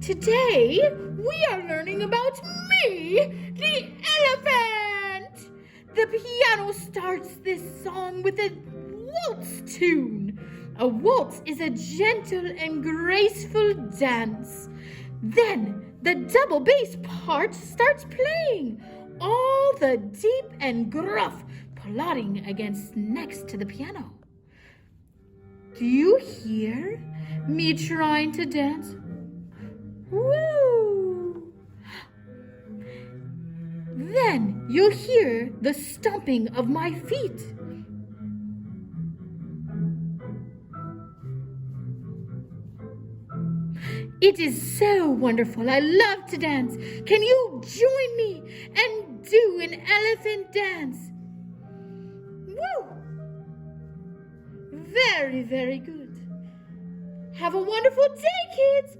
Today, we are learning about me, the elephant. The piano starts this song with a waltz tune. A waltz is a gentle and graceful dance. Then the double bass part starts playing, all the deep and gruff plodding against next to the piano. Do you hear me trying to dance? Woo! Then you'll hear the stomping of my feet. It is so wonderful. I love to dance. Can you join me and do an elephant dance? Woo! Very, very good. Have a wonderful day, kids.